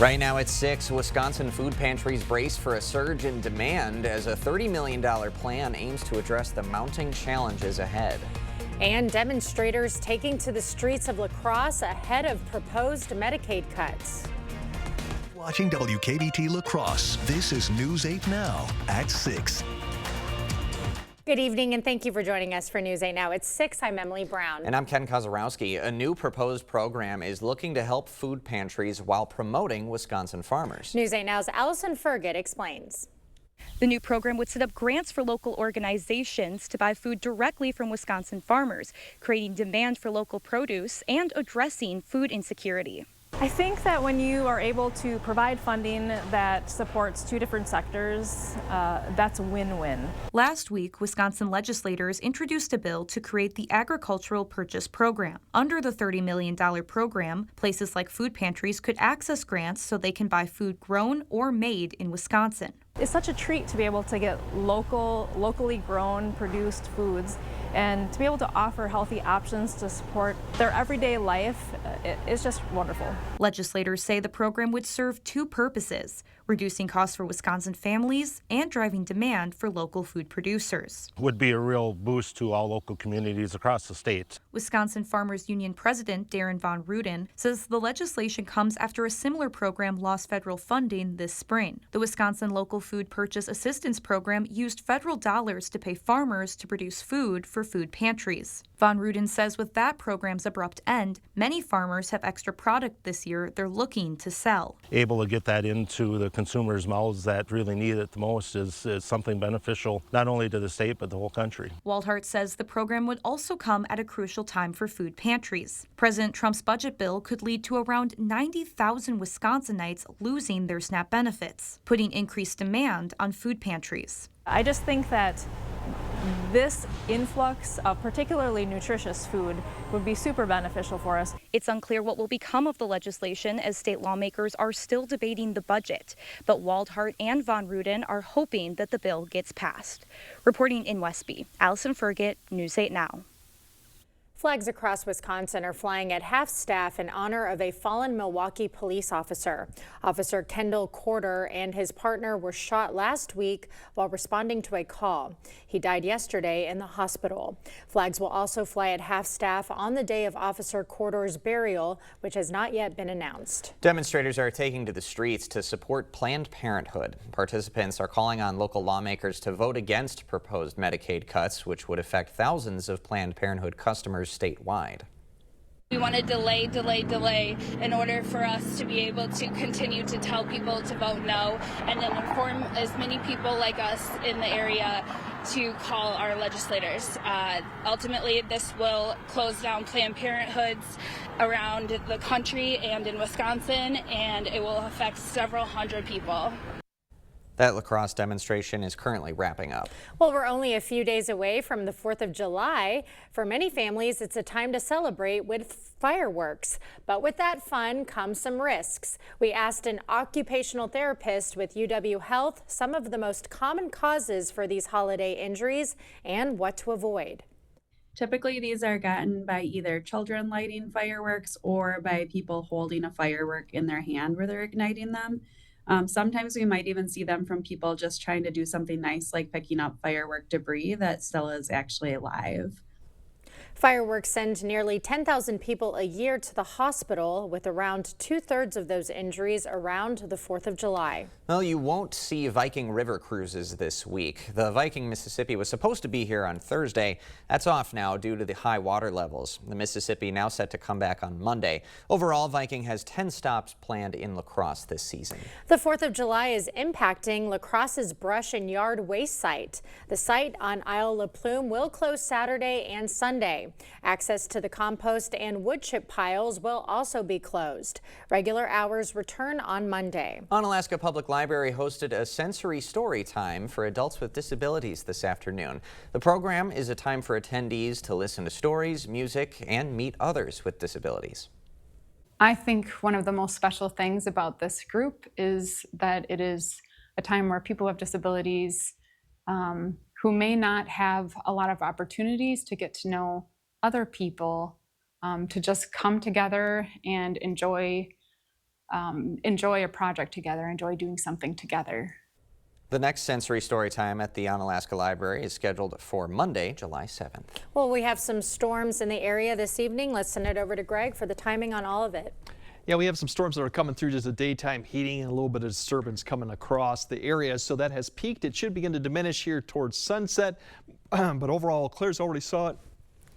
Right now at 6, Wisconsin food pantries brace for a surge in demand as a $30 million plan aims to address the mounting challenges ahead. And demonstrators taking to the streets of La Crosse ahead of proposed Medicaid cuts. Watching WKBT La Crosse, this is News 8 Now at 6. Good evening and thank you for joining us for News 8 Now. It's 6. I'm Emily Brown. And I'm Ken Kozarowski. A new proposed program is looking to help food pantries while promoting Wisconsin farmers. News 8 Now's Allison Fergit explains. The new program would set up grants for local organizations to buy food directly from Wisconsin farmers, creating demand for local produce and addressing food insecurity. I think that when you are able to provide funding that supports two different sectors, that's a win-win. Last week, Wisconsin legislators introduced a bill to create the Agricultural Purchase Program. Under the $30 million program, places like food pantries could access grants so they can buy food grown or made in Wisconsin. It's such a treat to be able to get locally grown, produced foods and to be able to offer healthy options to support their everyday life. It's just wonderful. Legislators say the program would serve two purposes: reducing costs for Wisconsin families and driving demand for local food producers. Would be a real boost to all local communities across the state. Wisconsin Farmers Union President Darren Von Ruden says the legislation comes after a similar program lost federal funding this spring. The Wisconsin Local Food Purchase Assistance Program used federal dollars to pay farmers to produce food for food pantries. Von Ruden says with that program's abrupt end, many farmers have extra product this year they're looking to sell. Able to get that into the consumers' mouths that really need it the most is something beneficial, not only to the state, but the whole country. Waldhart says the program would also come at a crucial time for food pantries. President Trump's budget bill could lead to around 90,000 Wisconsinites losing their SNAP benefits, putting increased demand on food pantries. I just think that this influx of particularly nutritious food would be super beneficial for us. It's unclear what will become of the legislation as state lawmakers are still debating the budget. But Waldhart and Von Ruden are hoping that the bill gets passed. Reporting in Westby, Allison Fergit, News 8 Now. Flags across Wisconsin are flying at half-staff in honor of a fallen Milwaukee police officer. Officer Kendall Corder and his partner were shot last week while responding to a call. He died yesterday in the hospital. Flags will also fly at half-staff on the day of Officer Corder's burial, which has not yet been announced. Demonstrators are taking to the streets to support Planned Parenthood. Participants are calling on local lawmakers to vote against proposed Medicaid cuts, which would affect thousands of Planned Parenthood customers statewide. We want to delay in order for us to be able to continue to tell people to vote no and then inform as many people like us in the area to call our legislators. Ultimately, this will close down Planned Parenthoods around the country and in Wisconsin, and it will affect several hundred people. That La Crosse demonstration is currently wrapping up. Well, we're only a few days away from the 4th of July. For many families, it's a time to celebrate with fireworks. But with that fun comes some risks. We asked an occupational therapist with UW Health some of the most common causes for these holiday injuries and what to avoid. Typically, these are gotten by either children lighting fireworks or by people holding a firework in their hand where they're igniting them. Sometimes we might even see them from people just trying to do something nice, like picking up firework debris that still is actually alive. Fireworks send nearly 10,000 people a year to the hospital, with around 2/3 of those injuries around the 4th of July. Well, you won't see Viking River cruises this week. The Viking Mississippi was supposed to be here on Thursday. That's off now due to the high water levels. The Mississippi now set to come back on Monday. Overall, Viking has 10 stops planned in La Crosse this season. The 4th of July is impacting La Crosse's brush and yard waste site. The site on Isle La Plume will close Saturday and Sunday. Access to the compost and wood chip piles will also be closed. Regular hours return on Monday. Onalaska Public Library hosted a sensory story time for adults with disabilities this afternoon. The program is a time for attendees to listen to stories, music, and meet others with disabilities. I think one of the most special things about this group is that it is a time where people with disabilities who may not have a lot of opportunities to get to know other people, to just come together and enjoy enjoy a project together, enjoy doing something together. The next sensory story time at the Onalaska Library is scheduled for Monday, July 7th. Well, we have some storms in the area this evening. Let's send it over to Greg for the timing on all of it. Yeah, we have some storms that are coming through, just a daytime heating and a little bit of disturbance coming across the area. So that has peaked. It should begin to diminish here towards sunset. But overall, Claire's already saw it.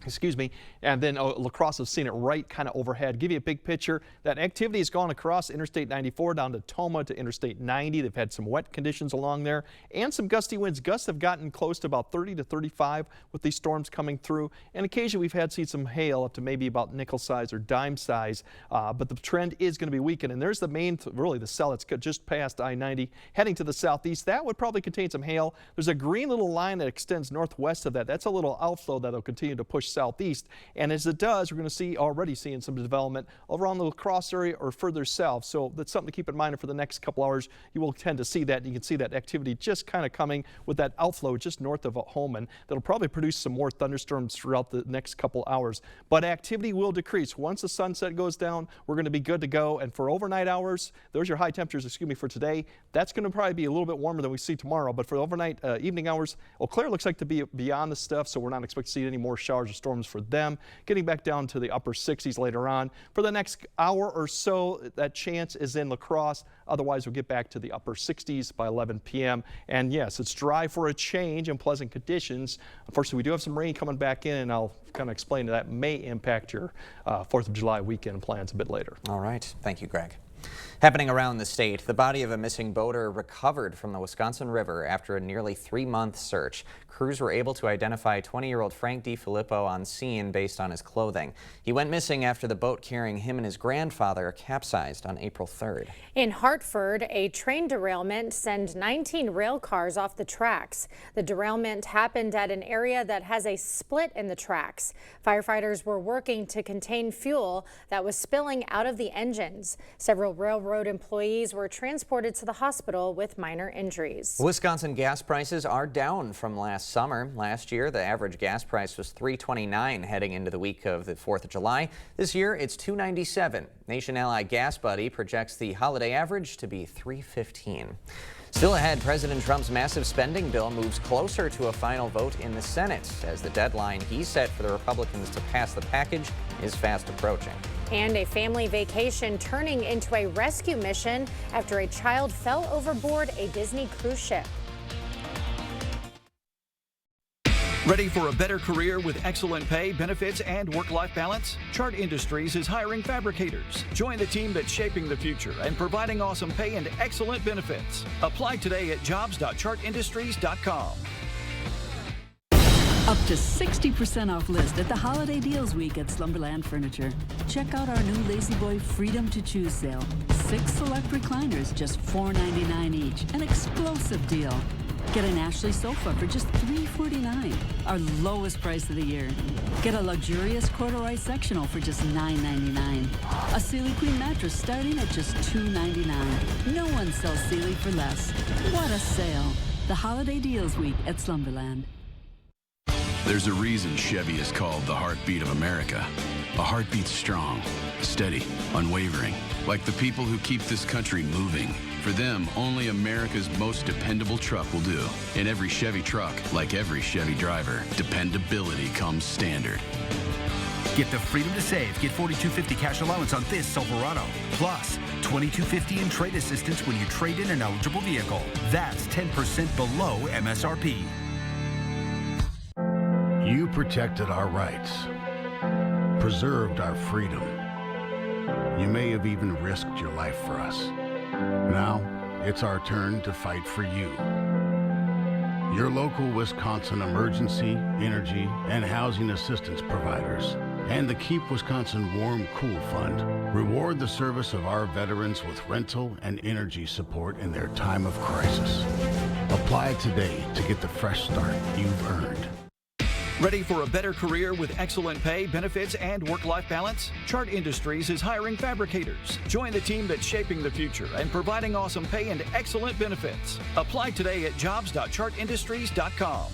Excuse me, and then La Crosse has seen it right kind of overhead. Give you a big picture. That activity has gone across Interstate 94 down to Tomah to Interstate 90. They've had some wet conditions along there and some gusty winds. Gusts have gotten close to about 30 to 35 with these storms coming through. And occasionally we've seen some hail up to maybe about nickel size or dime size. But the trend is going to be weakened. And there's the main, really the cell that's just past I-90 heading to the southeast. That would probably contain some hail. There's a green little line that extends northwest of that. That's a little outflow that'll continue to push southeast, and as it does, we're going to already seeing some development around the La Crosse area or further south. So that's something to keep in mind for the next couple hours. You will tend to see that. You can see that activity just kind of coming with that outflow just north of Holman. That'll probably produce some more thunderstorms throughout the next couple hours. But activity will decrease once the sunset goes down. We're going to be good to go. And for overnight hours, those are your high temperatures. Excuse me, for today. That's going to probably be a little bit warmer than we see tomorrow. But for the overnight evening hours, Eau Claire looks like to be beyond the stuff, so we're not expecting to see any more showers or storms for them. Getting back down to the upper 60s later on. For the next hour or so, that chance is in La Crosse. Otherwise, we'll get back to the upper 60s by 11 p.m. And yes, it's dry for a change and pleasant conditions. Unfortunately, we do have some rain coming back in, and I'll kind of explain that may impact your 4th of July weekend plans a bit later. All right. Thank you, Greg. Happening around the state, the body of a missing boater recovered from the Wisconsin River after a nearly 3-month search. Crews were able to identify 20-year-old Frank DiFilippo on scene based on his clothing. He went missing after the boat carrying him and his grandfather capsized on April 3rd. In Hartford, a train derailment sent 19 rail cars off the tracks. The derailment happened at an area that has a split in the tracks. Firefighters were working to contain fuel that was spilling out of the engines. Several railroad employees were transported to the hospital with minor injuries. Wisconsin gas prices are down from last summer. Last year, the average gas price was $3.29 heading into the week of the 4th of July. This year, it's $2.97. Nation Ally Gas Buddy projects the holiday average to be $3.15. Still ahead, President Trump's massive spending bill moves closer to a final vote in the Senate as the deadline he set for the Republicans to pass the package is fast approaching. And a family vacation turning into a rescue mission after a child fell overboard a Disney cruise ship. Ready for a better career with excellent pay, benefits, and work-life balance? Chart Industries is hiring fabricators. Join the team that's shaping the future and providing awesome pay and excellent benefits. Apply today at jobs.chartindustries.com. Up to 60% off list at the Holiday Deals Week at Slumberland Furniture. Check out our new Lazy Boy Freedom to Choose sale. 6 select recliners, just $4.99 each. An explosive deal. Get an Ashley sofa for just $3.49, our lowest price of the year. Get a luxurious corduroy sectional for just $9.99. A Sealy Queen mattress starting at just $2.99. No one sells Sealy for less. What a sale. The Holiday Deals Week at Slumberland. There's a reason Chevy is called the heartbeat of America. A heartbeat strong, steady, unwavering, like the people who keep this country moving. For them, only America's most dependable truck will do. In every Chevy truck, like every Chevy driver, dependability comes standard. Get the freedom to save. Get $4,250 cash allowance on this Silverado. Plus, $2,250 in trade assistance when you trade in an eligible vehicle. That's 10% below MSRP. You protected our rights, preserved our freedom. You may have even risked your life for us. Now, it's our turn to fight for you. Your local Wisconsin emergency, energy, and housing assistance providers and the Keep Wisconsin Warm Cool Fund reward the service of our veterans with rental and energy support in their time of crisis. Apply today to get the fresh start you've earned. Ready for a better career with excellent pay, benefits, and work-life balance? Chart Industries is hiring fabricators. Join the team that's shaping the future and providing awesome pay and excellent benefits. Apply today at jobs.chartindustries.com.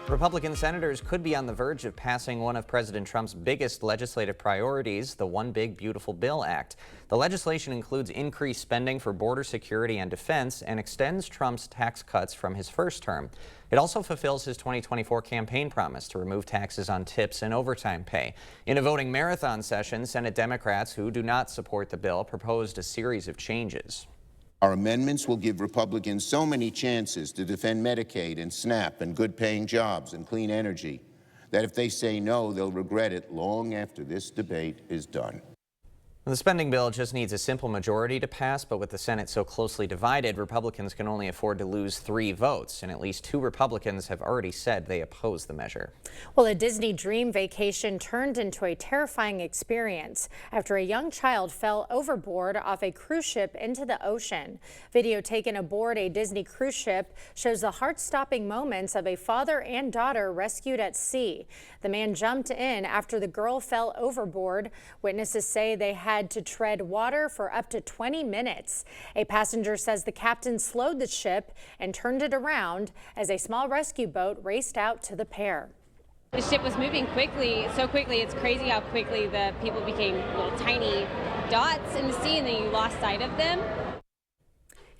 Republican senators could be on the verge of passing one of President Trump's biggest legislative priorities, the One Big Beautiful Bill Act. The legislation includes increased spending for border security and defense and extends Trump's tax cuts from his first term. It also fulfills his 2024 campaign promise to remove taxes on tips and overtime pay. In a voting marathon session, Senate Democrats who do not support the bill proposed a series of changes. Our amendments will give Republicans so many chances to defend Medicaid and SNAP and good-paying jobs and clean energy that if they say no, they'll regret it long after this debate is done. The spending bill just needs a simple majority to pass, but with the Senate so closely divided, Republicans can only afford to lose 3 votes, and at least 2 Republicans have already said they oppose the measure. Well, a Disney dream vacation turned into a terrifying experience after a young child fell overboard off a cruise ship into the ocean. Video taken aboard a Disney cruise ship shows the heart-stopping moments of a father and daughter rescued at sea. The man jumped in after the girl fell overboard. Witnesses say they had to tread water for up to 20 minutes. A passenger says the captain slowed the ship and turned it around as a small rescue boat raced out to the pair. The ship was moving quickly, so quickly, it's crazy how quickly the people became little tiny dots in the sea and then you lost sight of them.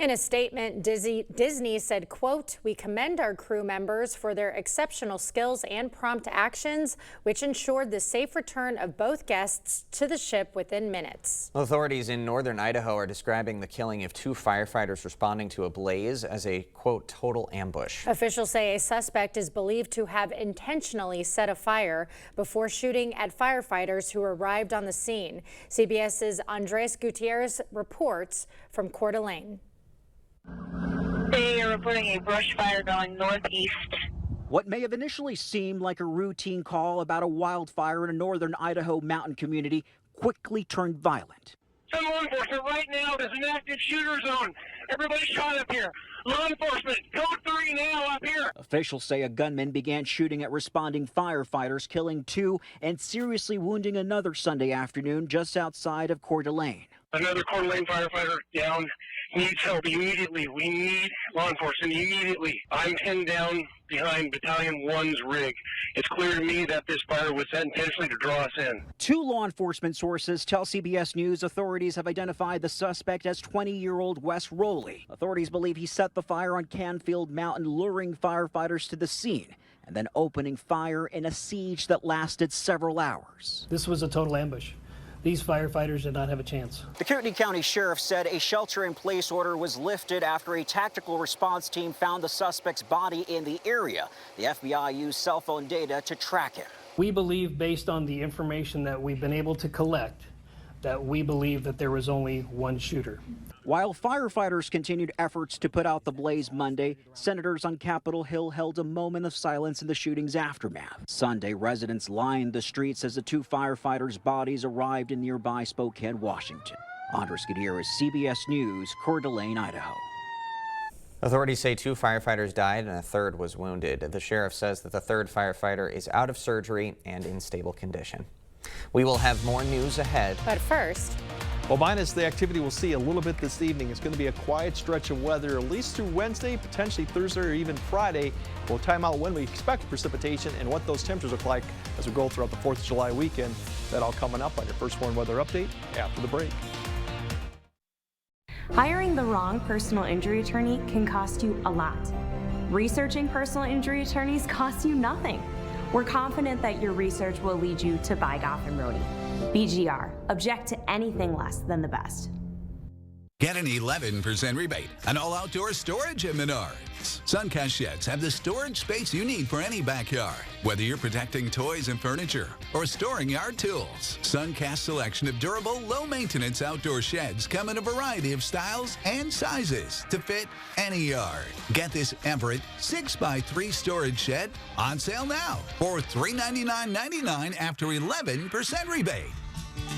In a statement, Disney said, quote, "We commend our crew members for their exceptional skills and prompt actions, which ensured the safe return of both guests to the ship within minutes." Authorities in northern Idaho are describing the killing of 2 firefighters responding to a blaze as a, quote, total ambush. Officials say a suspect is believed to have intentionally set a fire before shooting at firefighters who arrived on the scene. CBS's Andres Gutierrez reports from Coeur d'Alene. They are reporting a brush fire going northeast. What may have initially seemed like a routine call about a wildfire in a northern Idaho mountain community quickly turned violent. Some law enforcement right now, there's an active shooter zone. Everybody shot up here. Law enforcement, code 3 now up here. Officials say a gunman began shooting at responding firefighters, killing 2 and seriously wounding another Sunday afternoon just outside of Coeur d'Alene. Another Coeur d'Alene firefighter down. Needs help immediately. We need law enforcement immediately. I'm pinned down behind Battalion 1's rig. It's clear to me that this fire was set intentionally to draw us in. 2 law enforcement sources tell CBS News authorities have identified the suspect as 20-year-old Wes Rowley. Authorities believe he set the fire on Canfield Mountain, luring firefighters to the scene and then opening fire in a siege that lasted several hours. This was a total ambush. These firefighters did not have a chance. The Kootenai County Sheriff said a shelter-in-place order was lifted after a tactical response team found the suspect's body in the area. The FBI used cell phone data to track him. We believe, based on the information that we've been able to collect, that we believe that there was only one shooter. While firefighters continued efforts to put out the blaze Monday, senators on Capitol Hill held a moment of silence in the shooting's aftermath. Sunday, residents lined the streets as the 2 firefighters' bodies arrived in nearby Spokane, Washington. Andres Gutierrez, CBS News, Coeur d'Alene, Idaho. Authorities say 2 firefighters died and a 3rd was wounded. The sheriff says that the 3rd firefighter is out of surgery and in stable condition. We will have more news ahead. But first, well, minus the activity we'll see a little bit this evening, it's going to be a quiet stretch of weather, at least through Wednesday, potentially Thursday or even Friday. We'll time out when we expect precipitation and what those temperatures look like as we go throughout the 4th of July weekend. That all coming up on your First Warn Weather Update after the break. Hiring the wrong personal injury attorney can cost you a lot. Researching personal injury attorneys costs you nothing. We're confident that your research will lead you to buy Goff and Rohde. BGR, object to anything less than the best. Get an 11% rebate on all outdoor storage at Menards. Suncast Sheds have the storage space you need for any backyard. Whether you're protecting toys and furniture or storing yard tools, Suncast's selection of durable, low-maintenance outdoor sheds come in a variety of styles and sizes to fit any yard. Get this Everett 6x3 storage shed on sale now for $399.99 after 11% rebate.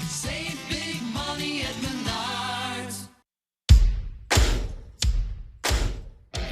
Save big money at Menards.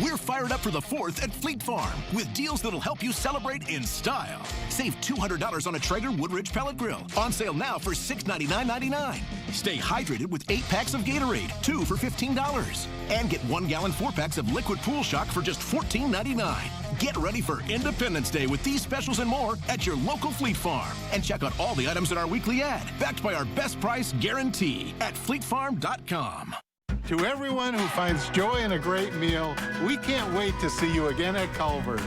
We're fired up for the 4th at Fleet Farm with deals that'll help you celebrate in style. Save $200 on a Traeger Woodridge pellet grill. On sale now for $699.99. Stay hydrated with 8 packs of Gatorade, 2 for $15. And get 1-gallon 4-packs of Liquid Pool Shock for just $14.99. Get ready for Independence Day with these specials and more at your local Fleet Farm. And check out all the items in our weekly ad, backed by our best price guarantee at fleetfarm.com. To everyone who finds joy in a great meal, we can't wait to see you again at Culver's.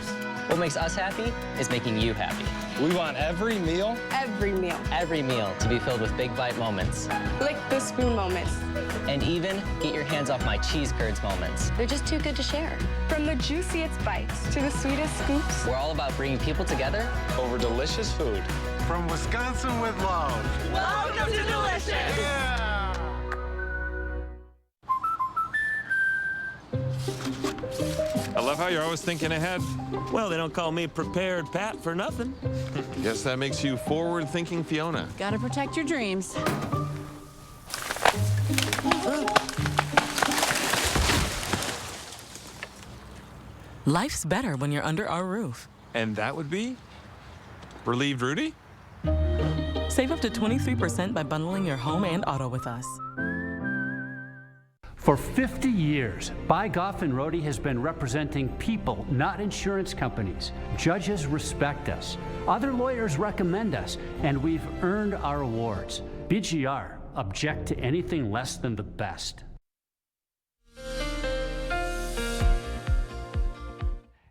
What makes us happy is making you happy. We want every meal to be filled with big bite moments. Lick the spoon moments. And even get your hands off my cheese curds moments. They're just too good to share. From the juiciest bites to the sweetest scoops. We're all about bringing people together over delicious food. From Wisconsin with love. Welcome to Delicious! Yeah! I love how you're always thinking ahead. Well, they don't call me Prepared Pat for nothing. Guess that makes you forward-thinking Fiona. Gotta protect your dreams. Life's better when you're under our roof. And that would be? Relieved Rudy? Save up to 23% by bundling your home and auto with us. For 50 years, By Goff and Rohde has been representing people, not insurance companies. Judges respect us. Other lawyers recommend us, and we've earned our awards. BGR, object to anything less than the best.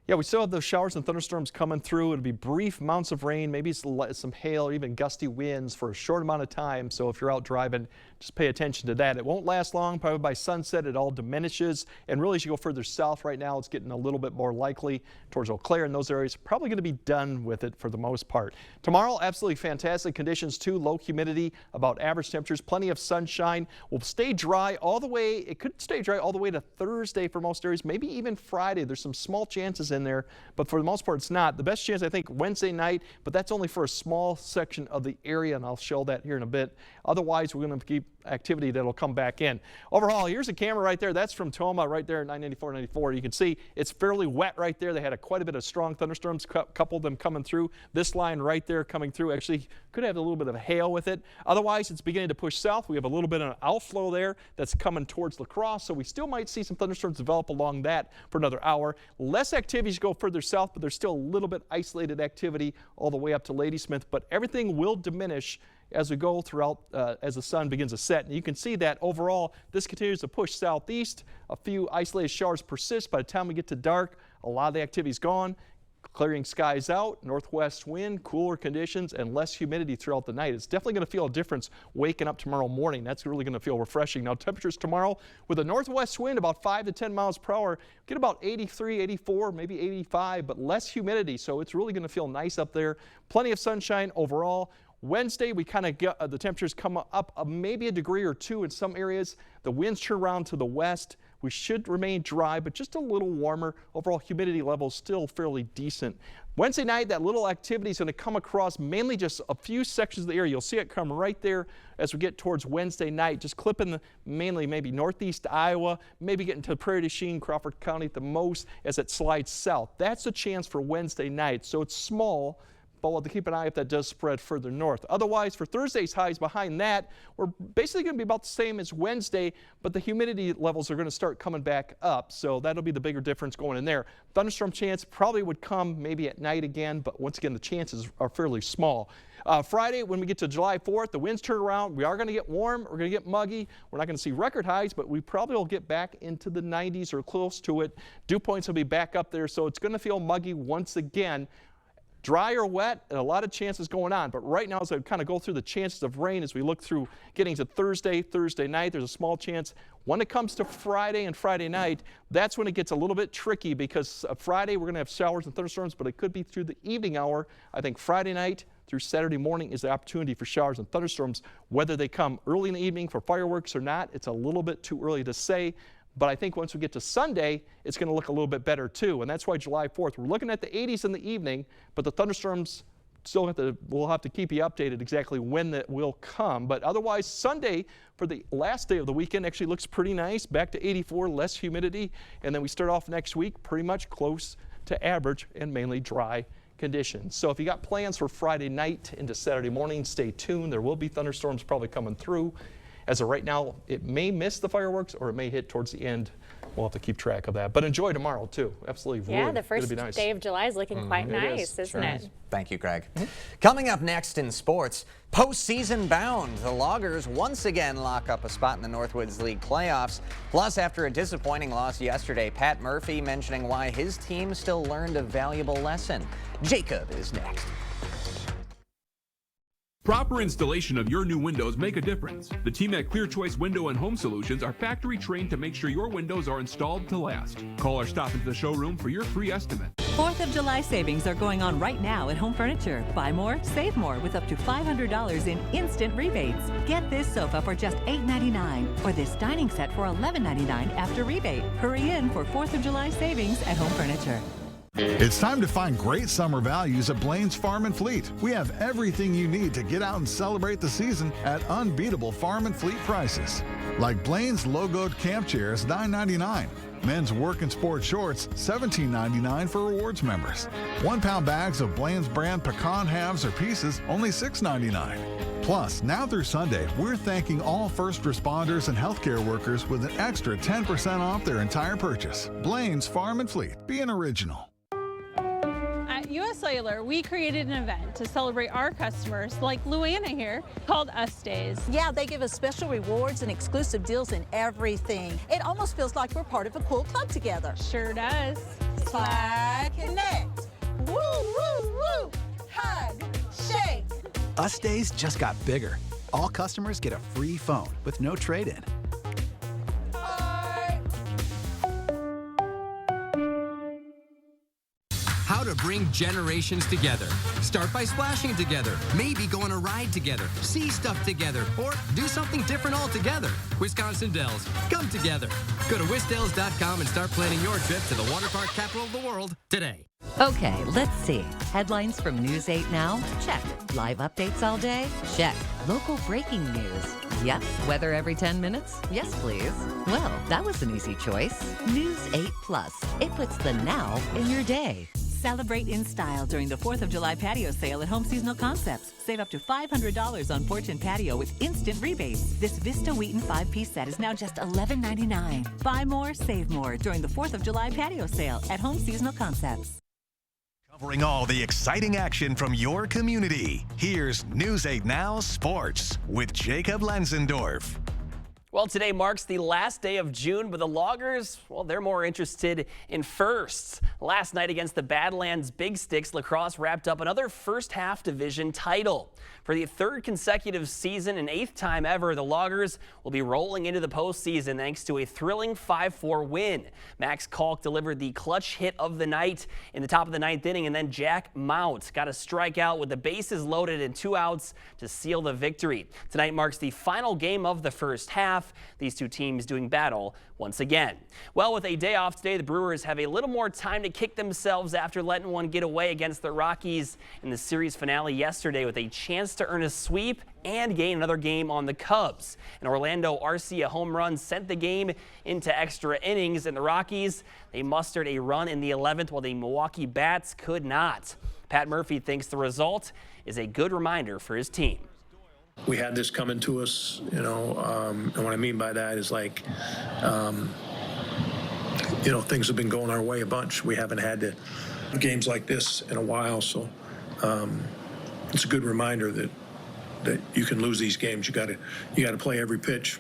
Yeah, we still have those showers and thunderstorms coming through. It'll be brief amounts of rain, maybe some hail or even gusty winds for a short amount of time. So if you're out driving, just pay attention to that. It won't last long. Probably by sunset, it all diminishes. And really, as you go further south right now, it's getting a little bit more likely towards Eau Claire and those areas. Probably going to be done with it for the most part. Tomorrow, absolutely fantastic conditions too. Low humidity, about average temperatures, plenty of sunshine. Will stay dry all the way. It could stay dry all the way to Thursday for most areas, maybe even Friday. There's some small chances in there, but for the most part, it's not. The best chance, I think, Wednesday night, but that's only for a small section of the area, and I'll show that here in a bit. Otherwise, we're going to keep activity that'll come back in. Overall, here's a camera right there. That's from Toma right there at 994-94. You can see it's fairly wet right there. They had quite a bit of strong thunderstorms, a couple of them coming through. This line right there coming through actually could have a little bit of hail with it. Otherwise, it's beginning to push south. We have a little bit of an outflow there that's coming towards La Crosse, so we still might see some thunderstorms develop along that for another hour. Less activities go further south, but there's still a little bit isolated activity all the way up to Ladysmith, but everything will diminish as we go throughout, as the sun begins to set. And you can see that overall, this continues to push southeast. A few isolated showers persist. By the time we get to dark, a lot of the activity is gone. Clearing skies out, northwest wind, cooler conditions, and less humidity throughout the night. It's definitely going to feel a difference waking up tomorrow morning. That's really going to feel refreshing. Now, temperatures tomorrow with a northwest wind about 5 to 10 miles per hour, get about 83, 84, maybe 85, but less humidity. So it's really going to feel nice up there. Plenty of sunshine overall. Wednesday, we kind of get the temperatures come up maybe a degree or two in some areas. The winds turn around to the west. We should remain dry, but just a little warmer. Overall humidity levels still fairly decent. Wednesday night, that little activity is going to come across mainly just a few sections of the area. You'll see it come right there as we get towards Wednesday night, just clipping mainly maybe northeast Iowa, maybe getting to Prairie du Chien, Crawford County at the most as it slides south. That's a chance for Wednesday night, so it's small, but we'll have to keep an eye if that does spread further north. Otherwise, for Thursday's highs behind that, we're basically going to be about the same as Wednesday, but the humidity levels are going to start coming back up, so that'll be the bigger difference going in there. Thunderstorm chance probably would come maybe at night again, but once again, the chances are fairly small. Friday, when we get to July 4th, the winds turn around. We are going to get warm. We're going to get muggy. We're not going to see record highs, but we probably will get back into the 90s or close to it. Dew points will be back up there, so it's going to feel muggy once again. Dry or wet, and a lot of chances going on. But right now, as I kind of go through the chances of rain as we look through getting to Thursday night, there's a small chance. When it comes to Friday and Friday night, that's when it gets a little bit tricky because Friday we're going to have showers and thunderstorms, but it could be through the evening hour. I think Friday night through Saturday morning is the opportunity for showers and thunderstorms. Whether they come early in the evening for fireworks or not, it's a little bit too early to say. But I think once we get to Sunday, it's going to look a little bit better too. And that's why July 4th, we're looking at the 80s in the evening, but the thunderstorms we'll have to keep you updated exactly when that will come. But otherwise, Sunday for the last day of the weekend actually looks pretty nice. Back to 84, less humidity. And then we start off next week pretty much close to average and mainly dry conditions. So if you got plans for Friday night into Saturday morning, stay tuned. There will be thunderstorms probably coming through. As of right now, it may miss the fireworks or it may hit towards the end we'll have to keep track of that. But enjoy tomorrow, too. Absolutely. Yeah, really, the first it'll be nice. day of July is looking quite nice, isn't it? Thank you, Greg. Coming up next in sports, postseason bound. The Loggers once again lock up a spot in the Northwoods League playoffs. Plus, after a disappointing loss yesterday, Pat Murphy mentioning why his team still learned a valuable lesson. Jacob is next. Proper installation of your new windows make a difference. The team at Clear Choice Window and Home Solutions are factory trained to make sure your windows are installed to last. Call or stop into the showroom for your free estimate. 4th of July savings are going on right now at Home Furniture. Buy more, save more with up to $500 in instant rebates. Get this sofa for just $8.99 or this dining set for $11.99 after rebate. Hurry in for 4th of July savings at Home Furniture. It's time to find great summer values at Blaine's Farm and Fleet. We have everything you need to get out and celebrate the season at unbeatable farm and fleet prices. Like Blaine's logoed camp chairs, $9.99. Men's work and sport shorts, $17.99 for rewards members. 1 pound bags of Blaine's brand pecan halves or pieces, only $6.99. Plus, now through Sunday, we're thanking all first responders and healthcare workers with an extra 10% off their entire purchase. Blaine's Farm and Fleet. Be an original. At US Cellular, we created an event to celebrate our customers, like Luana here, called Us Days. Yeah, they give us special rewards and exclusive deals in everything. It almost feels like we're part of a cool club together. Sure does. Slide, connect. Woo, woo, woo. Hug, shake. Us Days just got bigger. All customers get a free phone with no trade-in. How to bring generations together. Start by splashing together. Maybe go on a ride together. See stuff together. Or do something different altogether. Wisconsin Dells. Come together. Go to wisdells.com and start planning your trip to the water park capital of the world today. Okay, let's see. Headlines from News 8 Now? Check. Live updates all day? Check. Local breaking news? Yep. Weather every 10 minutes? Yes, please. Well, that was an easy choice. News 8 Plus. It puts the now in your day. Celebrate in style during the 4th of July patio sale at Home Seasonal Concepts. Save up to $500 on porch and patio with instant rebates. This Vista Wheaton 5-piece set is now just $11.99. Buy more, save more during the 4th of July patio sale at Home Seasonal Concepts. Covering all the exciting action from your community. Here's News 8 Now Sports with Jacob Lenzendorf. Well, today marks the last day of June, but the Loggers, well, they're more interested in firsts. Last night against the Badlands Big Sticks, lacrosse wrapped up another first half division title. For the 3rd consecutive season and 8th time ever, the Loggers will be rolling into the postseason thanks to a thrilling 5-4 win. Max Kalk delivered the clutch hit of the night in the top of the 9th inning, and then Jack Mount got a strikeout with the bases loaded and 2 outs to seal the victory. Tonight marks the final game of the first half. These two teams doing battle once again. Well, with a day off today, the Brewers have a little more time to kick themselves after letting one get away against the Rockies in the series finale yesterday with a chance to earn a sweep and gain another game on the Cubs. An Orlando Arcia home run sent the game into extra innings, and the Rockies, they mustered a run in the 11th while the Milwaukee Bats could not. Pat Murphy thinks the result is a good reminder for his team. We had this coming to us, and what I mean by that is like, things have been going our way a bunch. We haven't had games like this in a while, so it's a good reminder that you can lose these games. You got to play every pitch.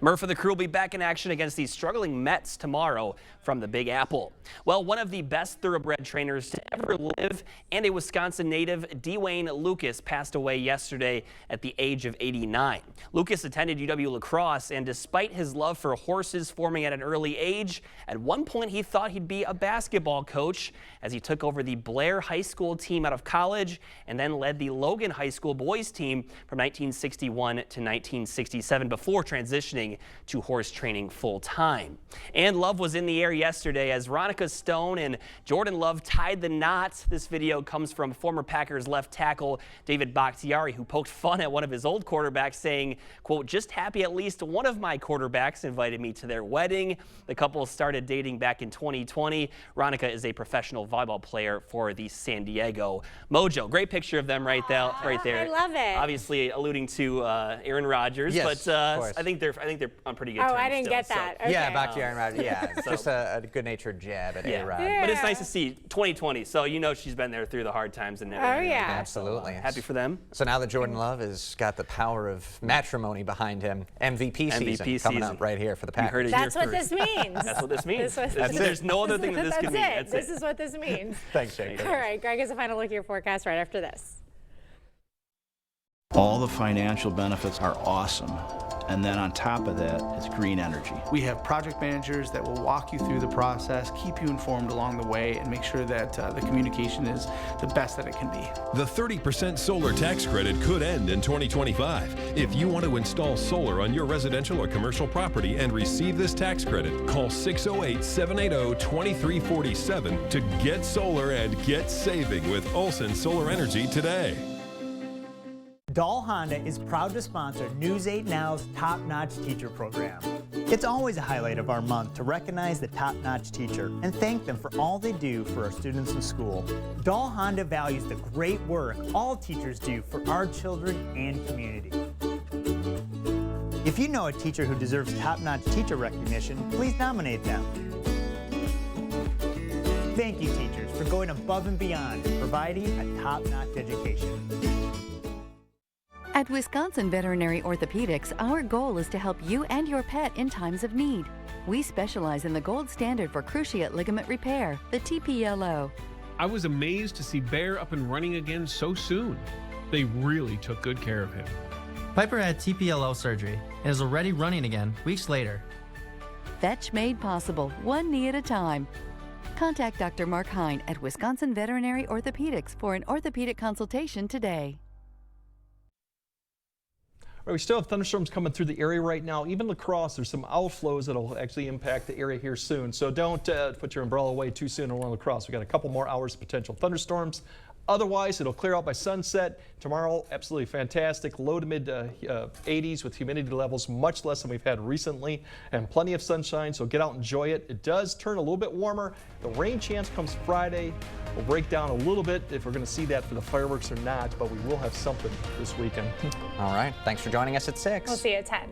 Murph and the crew will be back in action against the struggling Mets tomorrow from the Big Apple. Well, one of the best thoroughbred trainers to ever live and a Wisconsin native, Dwayne Lucas, passed away yesterday at the age of 89. Lucas attended UW La Crosse, and despite his love for horses forming at an early age, at one point he thought he'd be a basketball coach as he took over the Blair High School team out of college and then led the Logan High School boys team from 1961 to 1967 before transitioning to horse training full-time. And love was in the air yesterday as Ronica Stone and Jordan Love tied the knot. This video comes from former Packers left tackle David Bakhtiari, who poked fun at one of his old quarterbacks, saying, quote, "Just happy at least one of my quarterbacks invited me to their wedding." The couple started dating back in 2020. Ronica is a professional volleyball player for the San Diego Mojo. Great picture of them right there. I love it. Obviously alluding to Aaron Rodgers, yes, but I think they're they're on pretty good Oh, terms I didn't still, get that. Okay. Yeah, back to you, Aaron Rodgers. Yeah, So- just a good-natured jab at A-Rod. Yeah. But it's nice to see 2020. So she's been there through the hard times and everything. Oh, yeah. Absolutely. Happy for them. So now that Jordan Love has got the power of matrimony behind him, MVP season coming up right here for the Packers. heard it That's here what first. this means. That's what this means. That's There's no other thing that this could mean. That's That's it. This is what this means. Thanks, Jake. All right, Greg has a final look at your forecast right after this. All the financial benefits are awesome. And then on top of that, it's green energy. We have project managers that will walk you through the process, keep you informed along the way, and make sure that the communication is the best that it can be. The 30% solar tax credit could end in 2025. If you want to install solar on your residential or commercial property and receive this tax credit, call 608-780-2347 to get solar and get saving with Olson Solar Energy today. Dahl Honda is proud to sponsor News 8 Now's Top Notch Teacher Program. It's always a highlight of our month to recognize the top-notch teacher and thank them for all they do for our students in school. Dahl Honda values the great work all teachers do for our children and community. If you know a teacher who deserves top-notch teacher recognition, please nominate them. Thank you, teachers, for going above and beyond and providing a top-notch education. At Wisconsin Veterinary Orthopedics, our goal is to help you and your pet in times of need. We specialize in the gold standard for cruciate ligament repair, the TPLO. I was amazed to see Bear up and running again so soon. They really took good care of him. Piper had TPLO surgery and is already running again weeks later. Fetch made possible, one knee at a time. Contact Dr. Mark Hine at Wisconsin Veterinary Orthopedics for an orthopedic consultation today. We still have thunderstorms coming through the area right now. Even La Crosse, there's some outflows that will actually impact the area here soon. So don't put your umbrella away too soon around La Crosse. We've got a couple more hours of potential thunderstorms. Otherwise, it'll clear out by sunset. Tomorrow, absolutely fantastic. Low to mid 80s with humidity levels much less than we've had recently, and plenty of sunshine, so get out and enjoy it. It does turn a little bit warmer. The rain chance comes Friday. We'll break down a little bit if we're going to see that for the fireworks or not, but we will have something this weekend. All right. Thanks for joining us at 6. We'll see you at 10.